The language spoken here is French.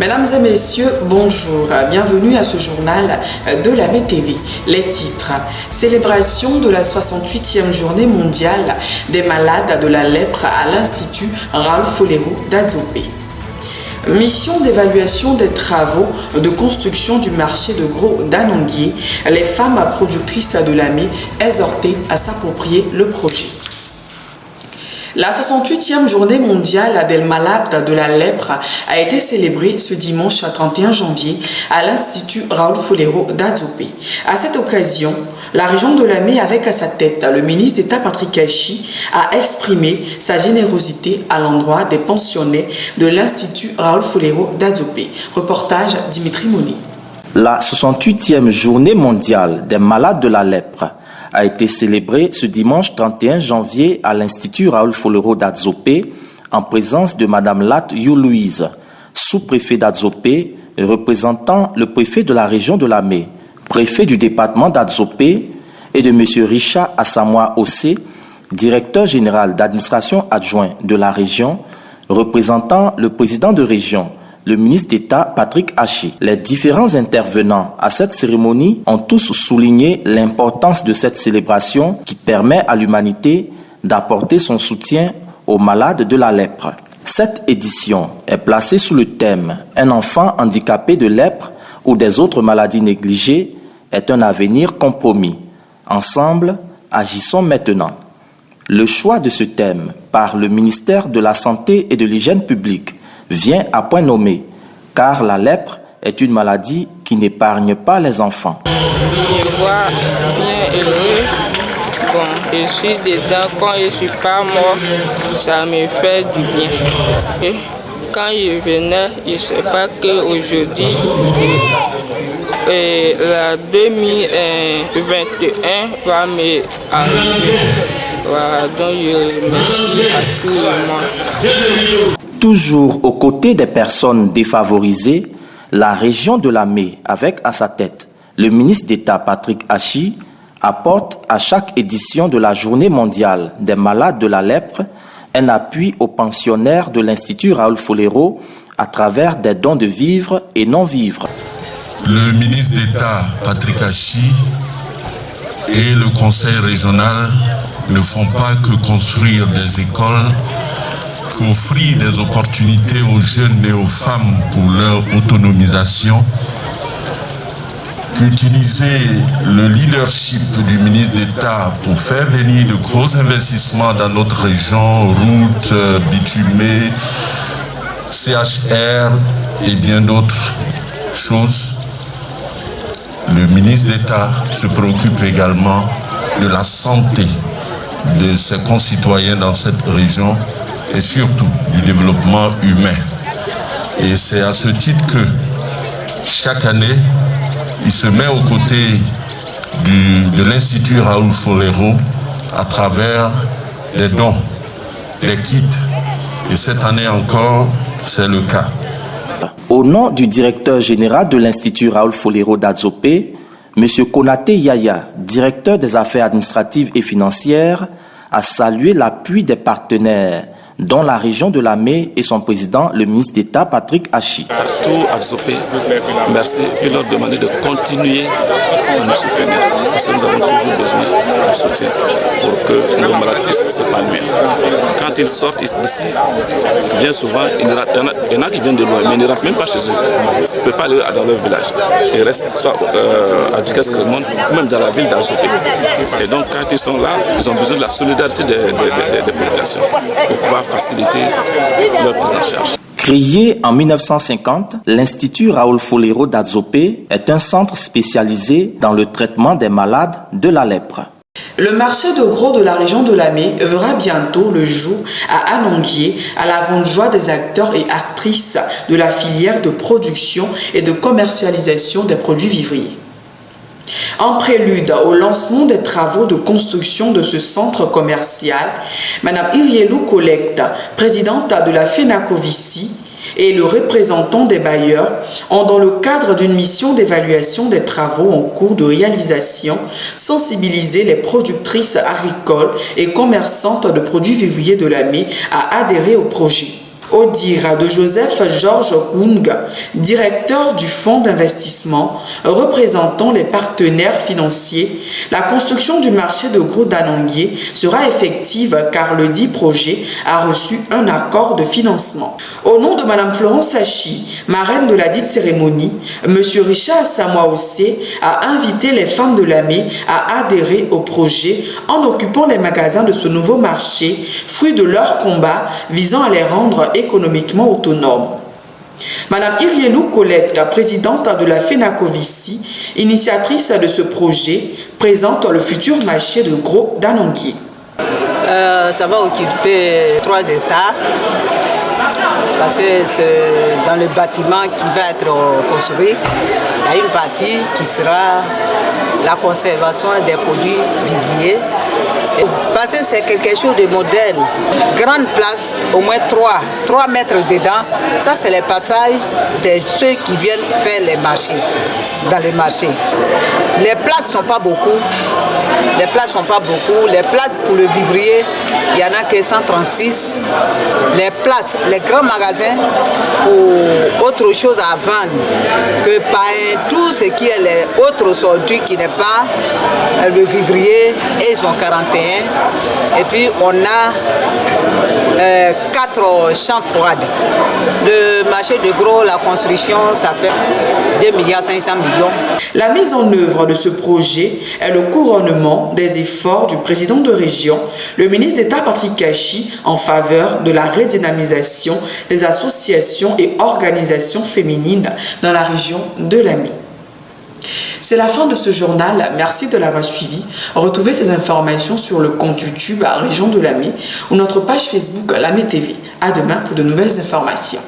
Mesdames et messieurs, bonjour. Bienvenue à ce journal de la TV. Les titres. Célébration de la 68e journée mondiale des malades de la lèpre à l'Institut Raoul Folero d'Adzopé. Mission d'évaluation des travaux de construction du marché de gros d'Anonguier. Les femmes productrices de l'AME exhortées à s'approprier le projet. La 68e journée mondiale des malades de la lèpre a été célébrée ce dimanche 31 janvier à l'Institut Raoul Folero d'Adzopé. À cette occasion, la région de l'AME, avec à sa tête le ministre d'État Patrick Achi, a exprimé sa générosité à l'endroit des pensionnés de l'Institut Raoul Folero d'Adzopé. Reportage Dimitri Moni. La 68e journée mondiale des malades de la lèpre a été célébrée ce dimanche 31 janvier à l'Institut Raoul Folero d'Adzopé en présence de Mme Lat Louise, sous-préfet d'Adzopé, représentant le préfet de la région de l'AME, préfet du département d'Adzopé, et de M. Richard Assamoah Ossé, directeur général d'administration adjoint de la région, représentant le président de région, le ministre d'État Patrick Achi. Les différents intervenants à cette cérémonie ont tous souligné l'importance de cette célébration qui permet à l'humanité d'apporter son soutien aux malades de la lèpre. Cette édition est placée sous le thème « Un enfant handicapé de lèpre ou des autres maladies négligées est un avenir compromis. Ensemble, agissons maintenant ». Le choix de ce thème par le ministère de la Santé et de l'Hygiène publique vient à point nommé, car la lèpre est une maladie qui n'épargne pas les enfants. Je vois bien heureux. Bon, je suis dedans, quand je ne suis pas mort, ça me fait du bien. Et quand je venais, je ne sais pas qu'aujourd'hui, la 2021 va me arriver. Voilà, donc je remercie à tout le monde. Toujours aux côtés des personnes défavorisées, la région de l'AME, avec à sa tête le ministre d'État Patrick Achi, apporte à chaque édition de la Journée mondiale des malades de la lèpre un appui aux pensionnaires de l'Institut Raoul Folero à travers des dons de vivres et non-vivres. Le ministre d'État Patrick Achi et le conseil régional ne font pas que construire des écoles, qu'offrir des opportunités aux jeunes et aux femmes pour leur autonomisation, qu'utiliser le leadership du ministre d'État pour faire venir de gros investissements dans notre région, routes, bitumées, CHR et bien d'autres choses. Le ministre d'État se préoccupe également de la santé de ses concitoyens dans cette région et surtout du développement humain. Et c'est à ce titre que chaque année, il se met aux côtés de l'Institut Raoul Folero à travers des dons, des kits. Et cette année encore, c'est le cas. Au nom du directeur général de l'Institut Raoul Folero d'Adzopé, M. Konaté Yaya, directeur des affaires administratives et financières, a salué l'appui des partenaires, dont la région de l'AME et son président, le ministre d'État Patrick Achi. À tout Adzopé, merci et leur demander de continuer à nous soutenir parce que nous avons toujours besoin de soutien pour que nos malades puissent s'épanouir. Quand ils sortent d'ici, bien souvent, il y en a qui viennent de loin, mais ils ne rentrent même pas chez eux. Ils ne peuvent pas aller dans leur village. Ils restent soit à Dukas-Crémone ou même dans la ville d'Adzopé. Et donc, quand ils sont là, ils ont besoin de la solidarité des populations pour pouvoir faciliter leur prise en charge. Créé en 1950, l'Institut Raoul Folero d'Adzopé est un centre spécialisé dans le traitement des malades de la lèpre. Le marché de gros de la région de l'AME verra bientôt le jour à Anonguier, à la grande joie des acteurs et actrices de la filière de production et de commercialisation des produits vivriers. En prélude au lancement des travaux de construction de ce centre commercial, Mme Irielou Collecte, présidente de la FENACOVICI, et le représentant des bailleurs ont, dans le cadre d'une mission d'évaluation des travaux en cours de réalisation, sensibilisé les productrices agricoles et commerçantes de produits vivriers de l'AME à adhérer au projet. Au dire de Joseph-Georges Kung, directeur du fonds d'investissement représentant les partenaires financiers, la construction du marché de gros d'Ananguier sera effective car le dit projet a reçu un accord de financement. Au nom de Mme Florence Sachi, marraine de la dite cérémonie, M. Richard Samoa-Ossé a invité les femmes de Lamé à adhérer au projet en occupant les magasins de ce nouveau marché, fruit de leur combat visant à les rendre économiquement autonomes. Madame Irielou Colette, la présidente de la FENACOVICI, initiatrice de ce projet, présente le futur marché de gros d'Ananguier. Ça va occuper 3 états parce que c'est dans le bâtiment qui va être construit. Il y a une partie qui sera la conservation des produits vivriers. Parce que c'est quelque chose de moderne. Grande place, au moins 3 mètres dedans. Ça, c'est les passages de ceux qui viennent faire les marchés, dans les marchés. Les places ne sont pas beaucoup. Les places pour le vivrier, il n'y en a que 136. Les places, les grands magasins pour autre chose à vendre que par tout ce qui est les autres sorties qui n'est pas le vivrier, ils ont 41. Et puis on a 4 chambres froides. Le marché de gros, la construction, ça fait 2,5 milliards. La mise en œuvre de ce projet est le couronnement des efforts du président de région, le ministre d'État Patrick Kachi, en faveur de la redynamisation des associations et organisations féminines dans la région de Lamé. C'est la fin de ce journal. Merci de l'avoir suivi. Retrouvez ces informations sur le compte YouTube à Région de Lamé ou notre page Facebook Lamé TV. À demain pour de nouvelles informations.